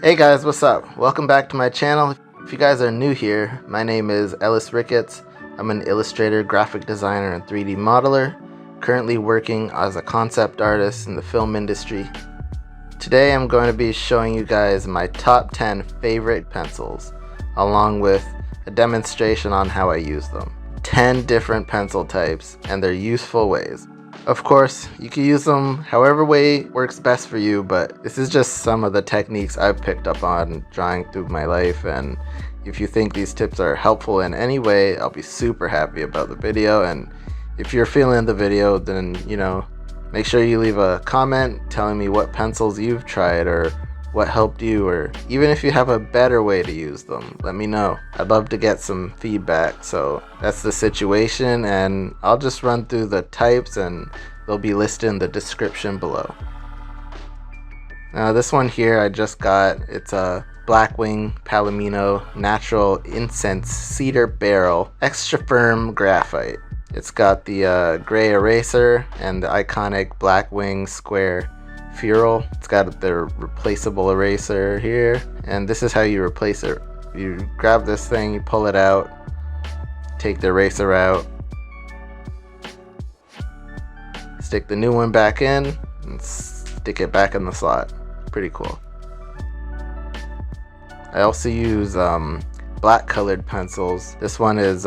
Hey guys, what's up? Welcome back to my channel. If you guys are new here, my name is Ellis Ricketts. I'm an illustrator, graphic designer, and 3D modeler, currently working as a concept artist in the film industry. Today I'm going to be showing you guys my top 10 favorite pencils, along with a demonstration on how I use them. 10 different pencil types and their useful ways. Of course, you can use them however way works best for you, but this is just some of the techniques I've picked up on drawing through my life, and if you think these tips are helpful in any way, I'll be super happy about the video. And if you're feeling the video, then make sure you leave a comment telling me what pencils you've tried or what helped you, or even if you have a better way to use them, let me know. I'd love to get some feedback. So that's the situation, and I'll just run through the types and they'll be listed in the description below. Now this one here I just got, it's a Blackwing Palomino Natural Incense Cedar Barrel Extra Firm Graphite. It's got the gray eraser and the iconic Blackwing square ferrule. It's got the replaceable eraser here, and this is how you replace it. You grab this thing, you pull it out, take the eraser out, stick the new one back in, and stick it back in the slot. Pretty cool. I also use black colored pencils. This one is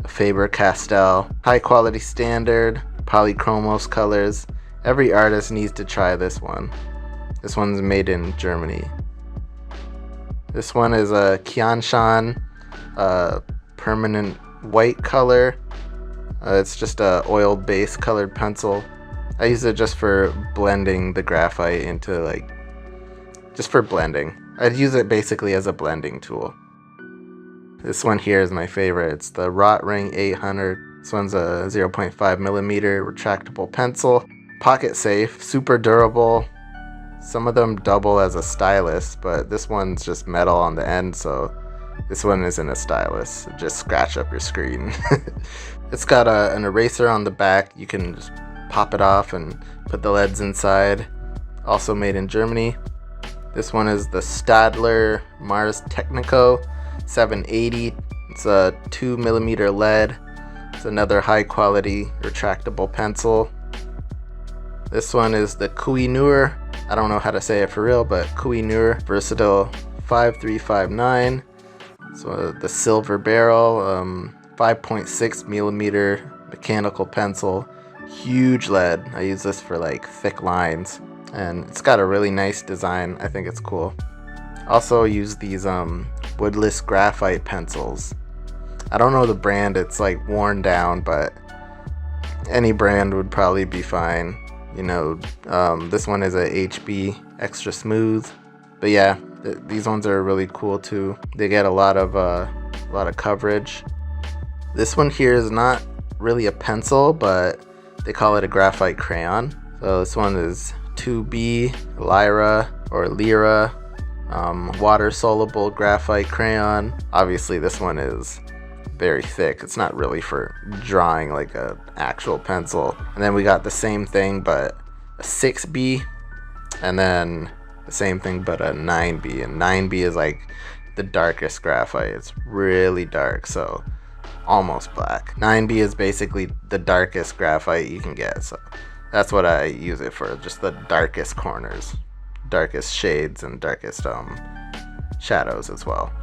Faber Castell, high quality standard, polychromos colors. Every artist needs to try this one. This one's made in Germany. This one is a Qianshan permanent white color. It's just a oil based colored pencil. I use it just for blending the graphite into just for blending. I'd use it basically as a blending tool. This one here is my favorite. It's the Rotring 800. This one's a 0.5 millimeter retractable pencil. Pocket safe, super durable. Some of them double as a stylus, but this one's just metal on the end, so this one isn't a stylus. It just scratch up your screen. It's got an eraser on the back. You can just pop it off and put the leads inside. Also made in Germany. This one is the Stadler Mars Technico 780. It's a 2 millimeter lead. It's another high quality retractable pencil. This one is the Koh-i-Noor. I don't know how to say it for real, but Koh-i-Noor Versatile 5359. So the silver barrel, 5.6 millimeter mechanical pencil, huge lead. I use this for thick lines, and it's got a really nice design. I think it's cool. Also use these woodless graphite pencils. I don't know the brand, it's worn down, but any brand would probably be fine. This one is a HB extra smooth, but yeah, these ones are really cool too. They get a lot of coverage. This one here is not really a pencil, but they call it a graphite crayon. So this one is 2B Lyra or Lyra water soluble graphite crayon. Obviously this one is very thick. It's not really for drawing like a actual pencil. And then we got the same thing but a 6B, and then the same thing but a 9B, and 9B is the darkest graphite. It's really dark, so almost black. 9B is basically the darkest graphite you can get, so that's what I use it for, just the darkest corners, darkest shades, and darkest shadows as well.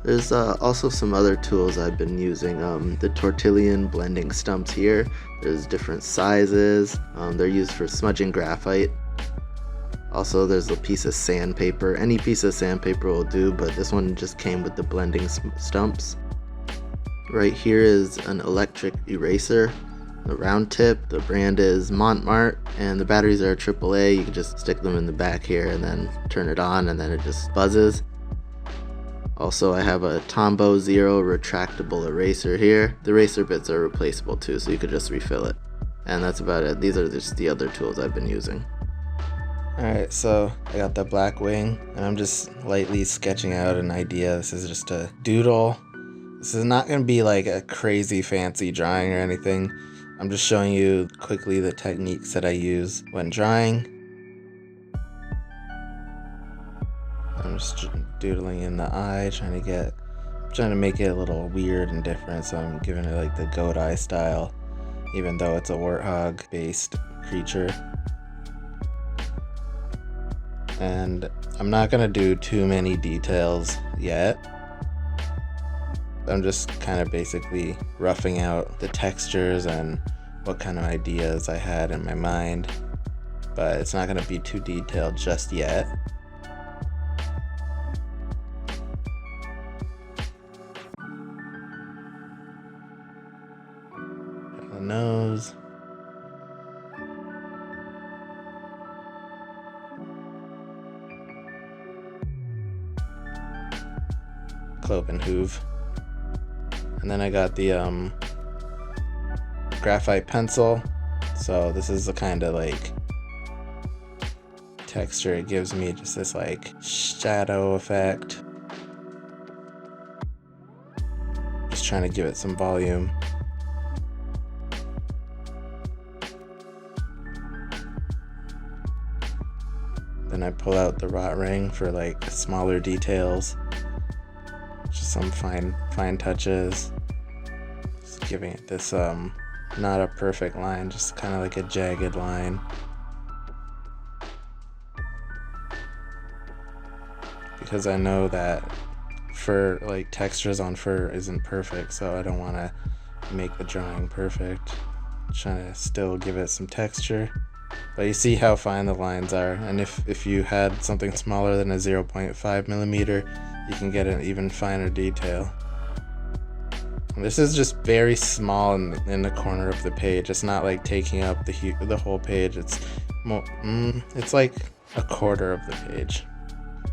There's also some other tools I've been using. The Tortillion blending stumps here. There's different sizes. They're used for smudging graphite. Also, there's a piece of sandpaper. Any piece of sandpaper will do, but this one just came with the blending stumps. Right here is an electric eraser. The round tip, the brand is Montmartre, and the batteries are AAA. You can just stick them in the back here and then turn it on, and then it just buzzes. Also, I have a Tombow Zero retractable eraser here. The eraser bits are replaceable too, so you could just refill it. And that's about it. These are just the other tools I've been using. Alright, so I got the Blackwing, and I'm just lightly sketching out an idea. This is just a doodle. This is not going to be like a crazy fancy drawing or anything. I'm just showing you quickly the techniques that I use when drawing. I'm just doodling in the eye, trying to make it a little weird and different, so I'm giving it like the goat eye style, even though it's a warthog based creature. And I'm not gonna do too many details yet. I'm just kind of basically roughing out the textures and what kind of ideas I had in my mind, but it's not gonna be too detailed just yet. The nose. Cloven hoof. And then I got the graphite pencil. So this is the kind of like texture it gives me, just this like shadow effect. Just trying to give it some volume. Then I pull out the Rotring for like smaller details. Just some fine touches. Just giving it this not a perfect line, just kind of like a jagged line. Because I know that fur, like textures on fur isn't perfect, so I don't want to make the drawing perfect. I'm trying to still give it some texture. But you see how fine the lines are, and if you had something smaller than a 0.5 millimeter, you can get an even finer detail. And this is just very small in the corner of the page. It's not like taking up the whole page. It's more, it's like a quarter of the page.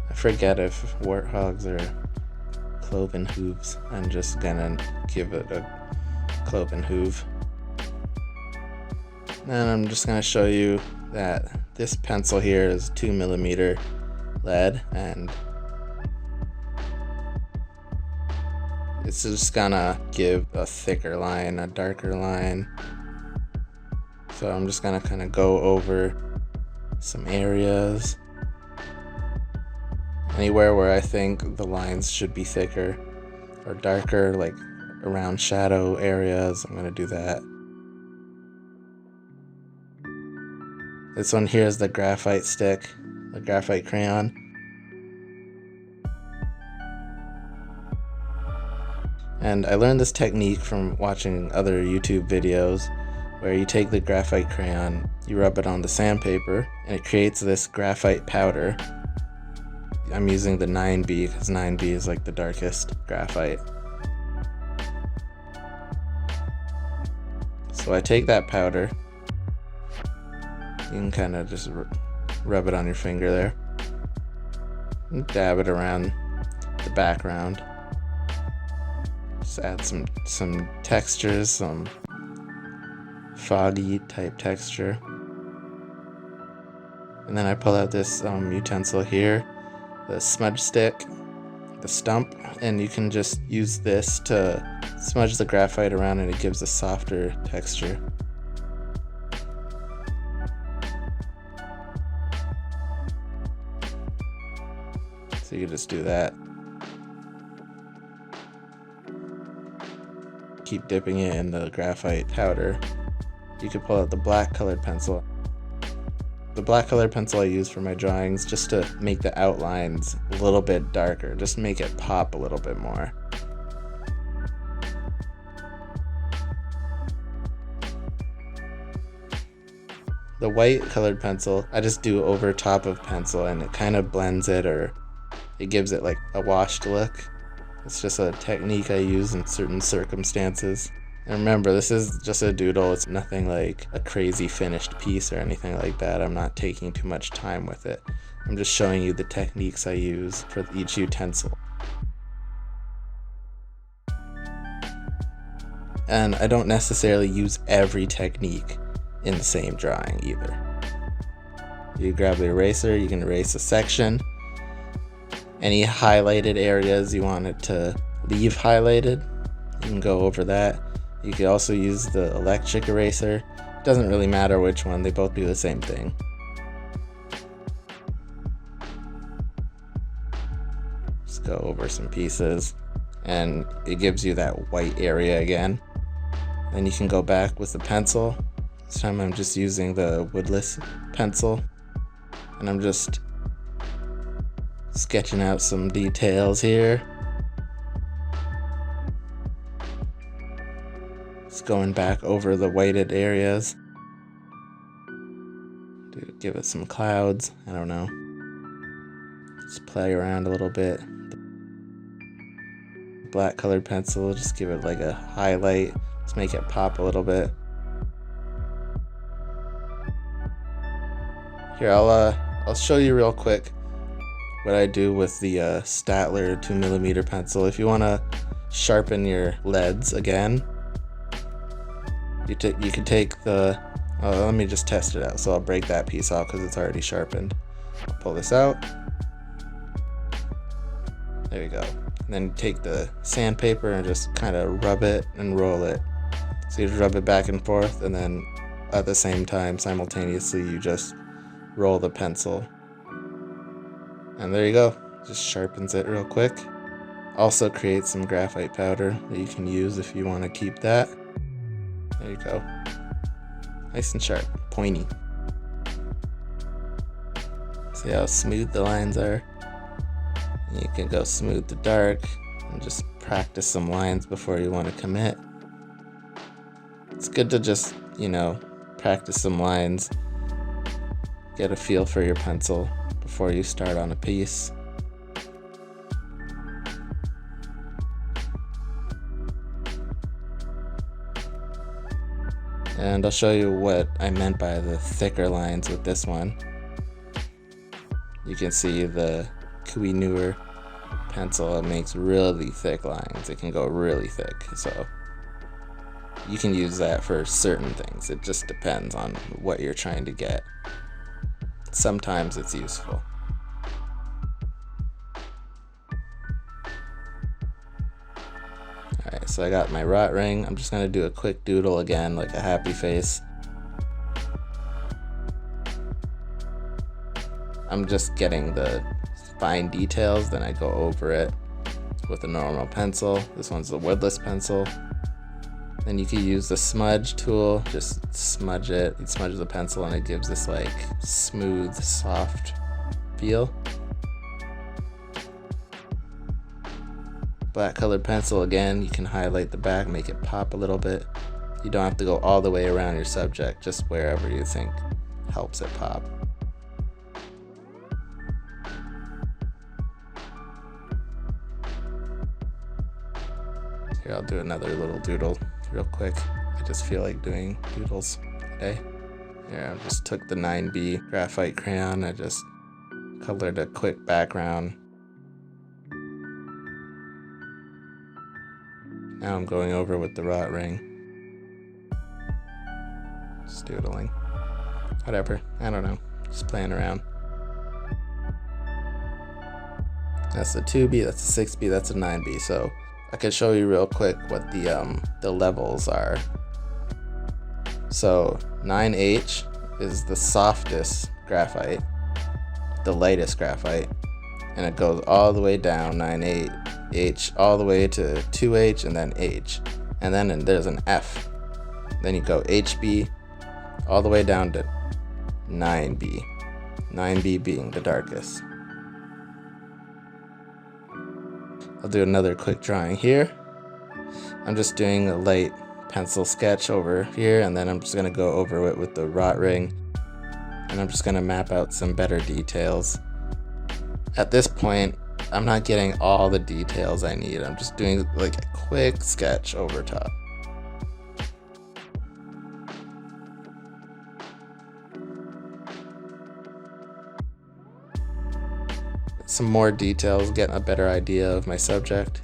I forget if warthogs are cloven hooves. I'm just gonna give it a cloven hoof. And I'm just gonna show you that this pencil here is 2mm lead, and it's just gonna give a thicker line, a darker line. So I'm just gonna kind of go over some areas. Anywhere where I think the lines should be thicker or darker, like around shadow areas, I'm gonna do that. This one here is the graphite stick, the graphite crayon. And I learned this technique from watching other YouTube videos where you take the graphite crayon, you rub it on the sandpaper, and it creates this graphite powder. I'm using the 9B because 9B is like the darkest graphite. So I take that powder. You can kind of just rub it on your finger there and dab it around the background. Just add some textures, some foggy type texture. And then I pull out this utensil here, the smudge stick, the stump, and you can just use this to smudge the graphite around, and it gives a softer texture. So you can just do that. Keep dipping it in the graphite powder. You can pull out the black colored pencil. The black colored pencil I use for my drawings just to make the outlines a little bit darker, just make it pop a little bit more. The white colored pencil, I just do over top of pencil, and it kind of blends it, or it gives it like a washed look. It's just a technique I use in certain circumstances. And remember, this is just a doodle. It's nothing like a crazy finished piece or anything like that. I'm not taking too much time with it. I'm just showing you the techniques I use for each utensil. And I don't necessarily use every technique in the same drawing either. You grab the eraser, you can erase a section. Any highlighted areas you want it to leave highlighted, you can go over that. You can also use the electric eraser. It doesn't really matter which one, they both do the same thing. Just go over some pieces, and it gives you that white area again. Then you can go back with the pencil. This time I'm just using the woodless pencil, and I'm just sketching out some details here. Just going back over the whited areas. Give it some clouds, I don't know. Just play around a little bit. Black colored pencil, just give it like a highlight. Let's make it pop a little bit. Here, I'll show you real quick what I do with the Statler 2mm pencil. If you want to sharpen your leads again, you can take the. Let me just test it out. So I'll break that piece off because it's already sharpened. I'll pull this out. There you go. And then take the sandpaper and just kind of rub it and roll it. So you just rub it back and forth, and then at the same time, simultaneously, you just roll the pencil. And there you go. Just sharpens it real quick. Also creates some graphite powder that you can use if you want to keep that. There you go. Nice and sharp, pointy. See how smooth the lines are? You can go smooth to dark and just practice some lines before you want to commit. It's good to just, practice some lines, get a feel for your pencil before you start on a piece. And I'll show you what I meant by the thicker lines with this one. You can see the Koh-i-Noor pencil, it makes really thick lines. It can go really thick, so you can use that for certain things. It just depends on what you're trying to get. Sometimes it's useful. Alright, so I got my Rotring. I'm just going to do a quick doodle again, like a happy face. I'm just getting the fine details, then I go over it with a normal pencil. This one's the woodless pencil. Then you can use the smudge tool, just smudge it. You smudge the pencil and it gives this like smooth, soft feel. Black colored pencil again, you can highlight the back, make it pop a little bit. You don't have to go all the way around your subject, just wherever you think helps it pop. Here, I'll do another little doodle real quick. I just feel like doing doodles today. Here, I just took the 9B graphite crayon. I just colored a quick background. Now I'm going over with the Rotring. Just doodling. Whatever, I don't know. Just playing around. That's a 2B, that's a 6B, that's a 9B. So I can show you real quick what the levels are. So 9H is the softest graphite, the lightest graphite, and it goes all the way down 9H all the way to 2H and then H, and then there's an F. Then you go HB all the way down to 9B, 9B being the darkest. I'll do another quick drawing here. I'm just doing a light pencil sketch over here, and then I'm just going to go over it with the Rotring, and I'm just going to map out some better details. At this point, I'm not getting all the details I need. I'm just doing like a quick sketch over top. Some more details, getting a better idea of my subject.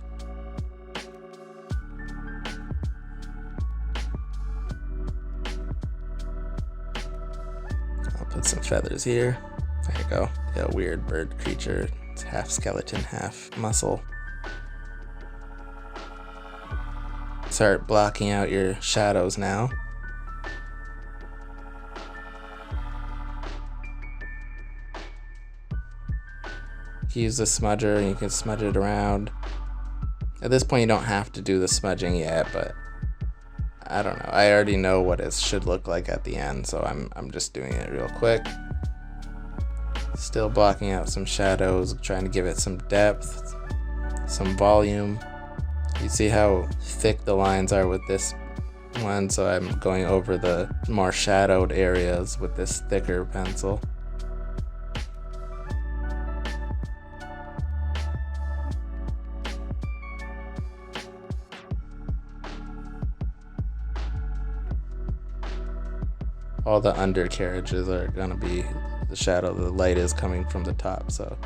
I'll put some feathers here. There you go. Got a weird bird creature. It's half skeleton, half muscle. Start blocking out your shadows now. can use the smudger and you can smudge it around. At this point you don't have to do the smudging yet, but I don't know. I already know what it should look like at the end, so I'm just doing it real quick. Still blocking out some shadows, trying to give it some depth, some volume. You see how thick the lines are with this one, so I'm going over the more shadowed areas with this thicker pencil. All the undercarriages are gonna be the shadow, the light is coming from the top, so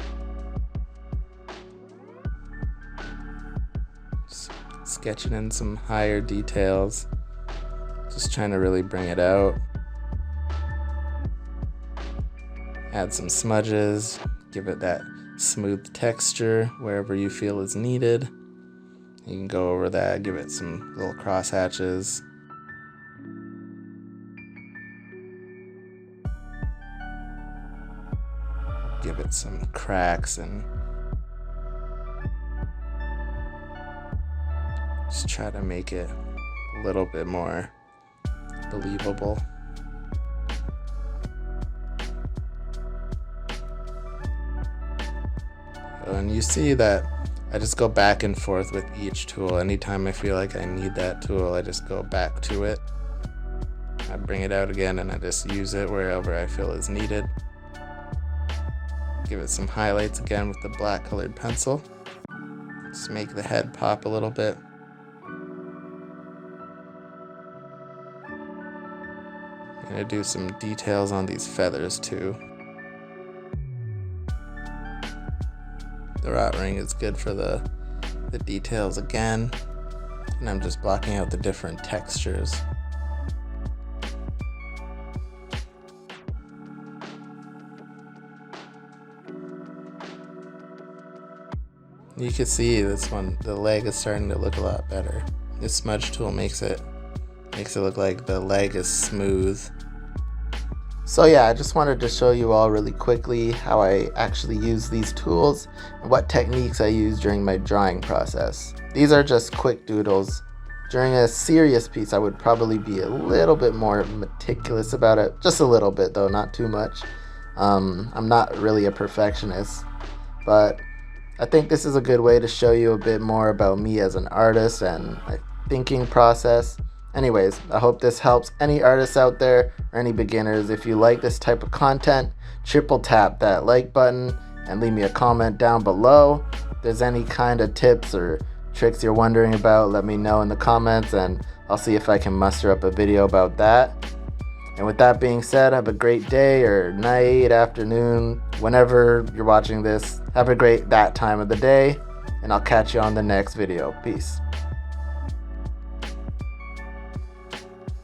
just sketching in some higher details, just trying to really bring it out. Add some smudges, give it that smooth texture wherever you feel is needed. You can go over that, give it some little cross hatches. Give it some cracks and just try to make it a little bit more believable. And you see that I just go back and forth with each tool. Anytime I feel like I need that tool, I just go back to it. I bring it out again and I just use it wherever I feel is needed. Give it some highlights again with the black colored pencil. Just make the head pop a little bit. I'm gonna do some details on these feathers too. The Rotring is good for the details again. And I'm just blocking out the different textures. You can see this one, the leg is starting to look a lot better. This smudge tool makes it look like the leg is smooth. So yeah, I just wanted to show you all really quickly how I actually use these tools and what techniques I use during my drawing process. These are just quick doodles. During a serious piece, I would probably be a little bit more meticulous about it. Just a little bit though, not too much. I'm not really a perfectionist, but I think this is a good way to show you a bit more about me as an artist and my thinking process. Anyways, I hope this helps any artists out there or any beginners. If you like this type of content, triple tap that like button and leave me a comment down below. If there's any kind of tips or tricks you're wondering about, let me know in the comments and I'll see if I can muster up a video about that. And with that being said, have a great day or night, afternoon, whenever you're watching this. Have a great that time of the day, and I'll catch you on the next video. Peace.